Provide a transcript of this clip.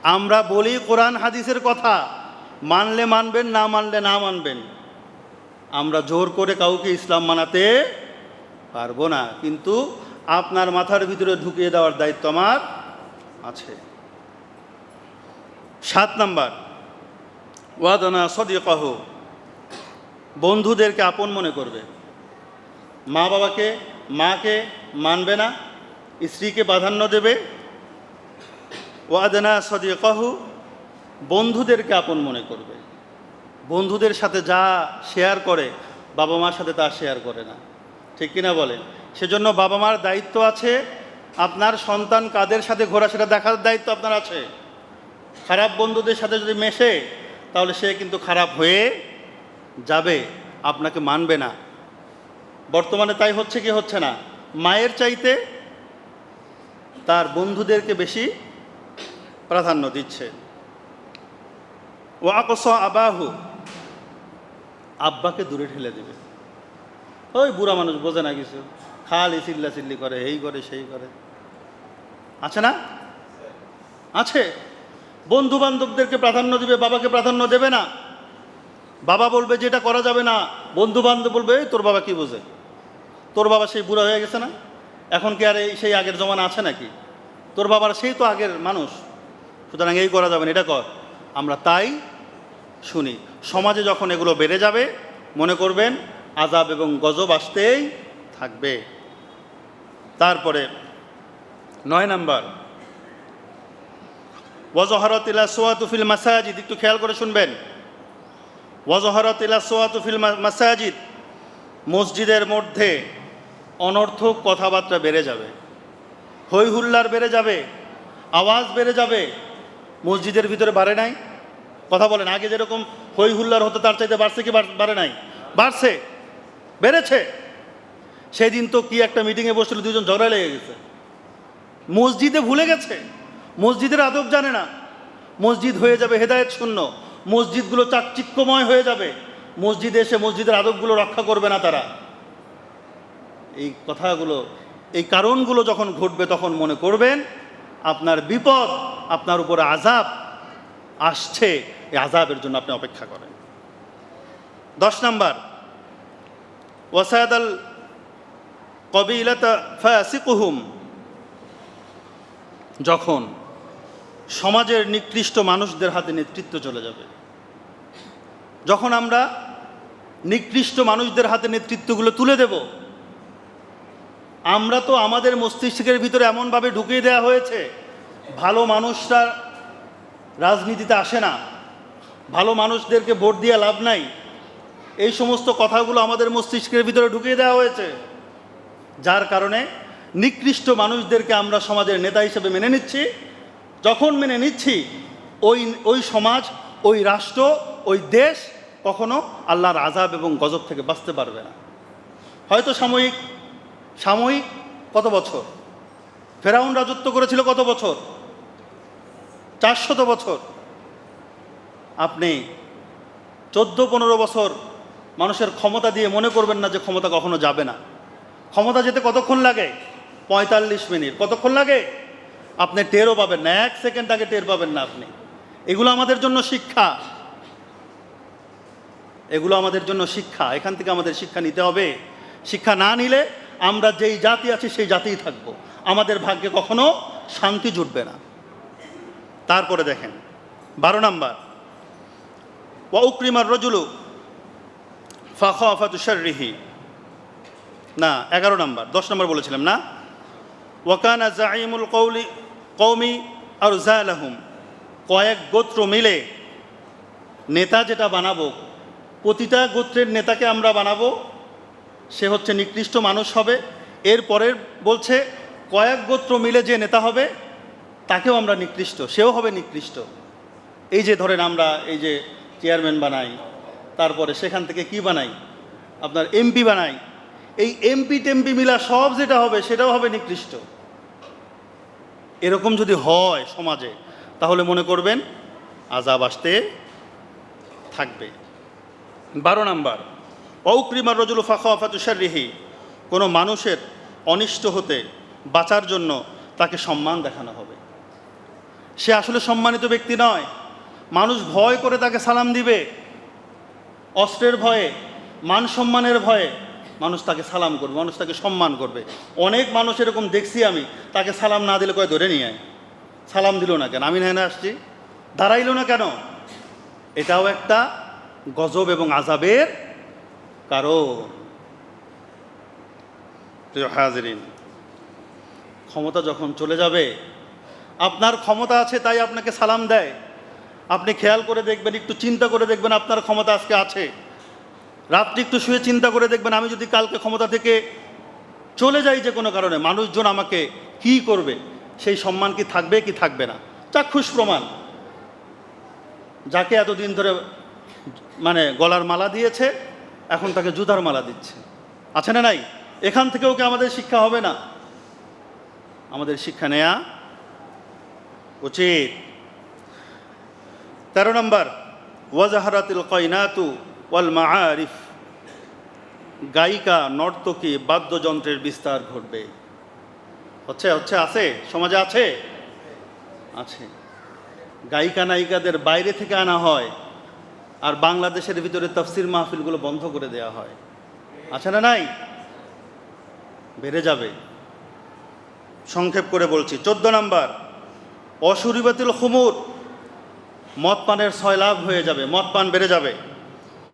আমরা বলি কোরআন হাদিসের কথা, মানলে মানবেন, না মানলে না মানবেন। আমরা জোর করে কাউকে ইসলাম মানাতে পারবো না, কিন্তু আপনার মাথার ভিতরে ঢুকিয়ে দেওয়ার দায়িত্ব আমার আছে। 7 নাম্বার, ওয়াদানা সদিকাহ, বন্ধুদেরকে আপন মনে করবে। মা বাবাকে, মাকে মানবে না, স্ত্রীকে প্রাধান্য দেবে। ওয়াদানা সদিকাহ, বন্ধুদেরকে আপন মনে করবে। বন্ধুদের সাথে যা শেয়ার করে বাবা মার সাথে তা শেয়ার করে না, ঠিক কিনা বলেন? সেজন্য বাবা মার দায়িত্ব আছে, আপনার সন্তান কাদের সাথে ঘোরা সেটা দেখার দায়িত্ব আপনার আছে। খারাপ বন্ধুদের সাথে যদি মেশে তাহলে সে কিন্তু খারাপ হয়ে যাবে, আপনাকে মানবে না। বর্তমানে তাই হচ্ছে কি হচ্ছে না? মায়ের চাইতে তার বন্ধুদেরকে বেশি প্রাধান্য দিচ্ছে। ও আকসা আবাহু, আব্বাকে দূরে ঠেলে দেবে। ওই বুড়া মানুষ বোঝে না কিছু, খালি চিল্লাচিল্লি করে, এই করে সেই করে, আছে না? আছে। বন্ধু বান্ধবদেরকে প্রাধান্য দিবে, বাবাকে প্রাধান্য দেবে না। বাবা বলবে যেটা করা যাবে না, বন্ধু বান্ধব বলবে এই তোর বাবা কি বোঝে, তোর বাবা সেই বুড়া হয়ে গেছে না, এখন কি আর সেই আগের জমানা আছে নাকি? তোর বাবার সেই তো আগের মানুষ, সুতরাং এই করা যাবে না, এটা কর। আমরা তাই শুনি। সমাজে যখন এগুলো বেড়ে যাবে, মনে করবেন আযাব এবং গজব আসতেই থাকবে। তারপরে 9 নাম্বার, ওয়াজহারাতিল আসওয়াতু ফিল মাসাজিদ, একটু খেয়াল করে শুনবেন। ওয়াজহারাতিল আসওয়াতু ফিল মাসাজিদ, মসজিদের মধ্যে অনর্থক কথাবার্তা বেড়ে যাবে, হই হুল্লার বেড়ে যাবে, আওয়াজ বেড়ে যাবে। মসজিদের ভিতরে বাড়ে নাই? কথা বলেন, আগে যেরকম হই হুল্লার হতো তার চাইতে বাড়ছে কি বাড়ে নাই? বাড়ছে, বেড়েছে। সেদিন তো কি একটা মিটিংয়ে বসছিল, দুজন ঝগড়া লেগে গেছে। মসজিদে ভুলে গেছে, মসজিদের আদব জানে না। মসজিদ হয়ে যাবে হেদায়েত শূন্য, মসজিদগুলো চাকচিক্যময় হয়ে যাবে। মসজিদে এসে মসজিদের আদবগুলো রক্ষা করবে না তারা। এই কথাগুলো, এই কারণগুলো যখন ঘটবে তখন মনে করবেন আপনার বিপদ, আপনার উপরে আযাব আসছে। এই আযাবের জন্য আপনি অপেক্ষা করেন। 10 নাম্বার, ওয়াসাদাল কবিলাতা ফাসিকুহুম, যখন সমাজের নিকৃষ্ট মানুষদের হাতে নেতৃত্ব চলে যাবে, যখন আমরা নিকৃষ্ট মানুষদের হাতে নেতৃত্বগুলো তুলে দেব। আমরা তো আমাদের মস্তিষ্কের ভিতরে এমনভাবে ঢুকিয়ে দেওয়া হয়েছে, ভালো মানুষরা রাজনীতিতে আসে না, ভালো মানুষদেরকে ভোট দিয়ে লাভ নাই, এই সমস্ত কথাগুলো আমাদের মস্তিষ্কের ভিতরে ঢুকিয়ে দেওয়া হয়েছে। যার কারণে নিকৃষ্ট মানুষদেরকে আমরা সমাজের নেতা হিসেবে মেনে নিচ্ছি। যখন মেনে নিচ্ছি, ওই সমাজ, ওই রাষ্ট্র, ওই দেশ কখনো আল্লাহর আযাব এবং গজব থেকে বাঁচতে পারবে না। হয়তো সাময়িক কত বছর? ফেরাউন রাজত্ব করেছিল কত বছর? 400 বছর। আপনি 14-15 বছর মানুষের ক্ষমতা দিয়ে মনে করবেন না যে ক্ষমতা কখনো যাবে না। ক্ষমতা যেতে কতক্ষণ লাগে? 45 মিনিট। কতক্ষণ লাগে? আপনি টেরও পাবেন না, 1 সেকেন্ড আগে টের পাবেন না আপনি। এগুলো আমাদের জন্য শিক্ষা, এগুলো আমাদের জন্য শিক্ষা। এখান থেকে আমাদের শিক্ষা নিতে হবে। শিক্ষা না নিলে আমরা যেই জাতি আছি সেই জাতিই থাকব, আমাদের ভাগ্যে কখনো শান্তি জুটবে না। তারপরে দেখেন 12 নাম্বার, ওয়া উকরিমার রাজুলু ফাখাফাতু শাররিহি, না 11 নাম্বার, 10 নাম্বার বলেছিলাম না। ওয়া কানা জাঈমুল কওমি আরজালাহুম, কয়েক গোত্র মিলে নেতা যেটা বানাবো, প্রতিটা গোত্রের নেতাকে আমরা বানাবো, সে হচ্ছে নিকৃষ্ট মানুষ হবে। এরপরের বলছে কয়েক গোত্র মিলে যে নেতা হবে তাকেও আমরা নিকৃষ্ট, সেও হবে নিকৃষ্ট। এই যে ধরেন আমরা এই যে চেয়ারম্যান বানাই, তারপরে সেখান থেকে কি বানাই, আপনার এমপি বানাই, এই এমপি টেমপি মিলা সব যেটা হবে সেটাও হবে নিকৃষ্ট। এরকম যদি হয় সমাজে, তাহলে মনে করবেন আযাব আসতে থাকবে। 12 নাম্বার, ওয়াউক্রিমার রাজুলু ফাখাফাতু শাররিহি, কোনো মানুষের অনিষ্ট হতে বাঁচার জন্য তাকে সম্মান দেখানো হবে। সে আসলে সম্মানিত ব্যক্তি নয়। মানুষ ভয় করে তাকে সালাম দিবে, অস্ত্রের ভয়ে, মান সম্মানের ভয়ে মানুষ তাকে সালাম করবে, মানুষ তাকে সম্মান করবে। অনেক মানুষ এরকম দেখছি আমি, তাকে সালাম না দিলে কয় ধরে নিয়ে আয়, সালাম দিল না কেন, আমি না আসছি, দাঁড়াইল না কেন। এটাও একটা গজব এবং আযাবের কারণ। প্রিয় হাজিরিন, ক্ষমতা যখন চলে যাবে, আপনার ক্ষমতা আছে তাই আপনাকে সালাম দেয়। আপনি খেয়াল করে দেখবেন, একটু চিন্তা করে দেখবেন, আপনার ক্ষমতা আজকে আছে, রাত্রি একটু শুয়ে চিন্তা করে দেখবেন, আমি যদি কালকে ক্ষমতা থেকে চলে যাই যে কোনো কারণে, মানুষজন আমাকে কি করবে, সেই সম্মান কি থাকবে কি থাকবে না। চাক্ষুষ প্রমাণ, যাকে এতদিন ধরে মানে গলার মালা দিয়েছে, এখন তাকে জুতার মালা দিচ্ছে, আছে না নাই? এখান থেকেও কি আমাদের শিক্ষা হবে না? আমাদের শিক্ষা নেয়া উচিত। 13 নম্বর, ওয়াজাহারাতিল কয়নাতু ওয়াল মাআরিফ, গায়িকা, নর্তকী, বাদ্যযন্ত্রের বিস্তার ঘটবে। হচ্ছে হচ্ছে আছে, সমাজে আছে আছে। গায়িকা নায়িকাদের বাইরে থেকে আনা হয়, আর বাংলাদেশের ভিতরে তাফসির মাহফিলগুলো বন্ধ করে দেওয়া হয়, আছে না নাই? বেড়ে যাবে। সংক্ষেপ করে বলছি। 14 নম্বর, অশুরিবাতিল খুমুর, মদ পানের সয়লাভ হয়ে যাবে, মদ পান বেড়ে যাবে।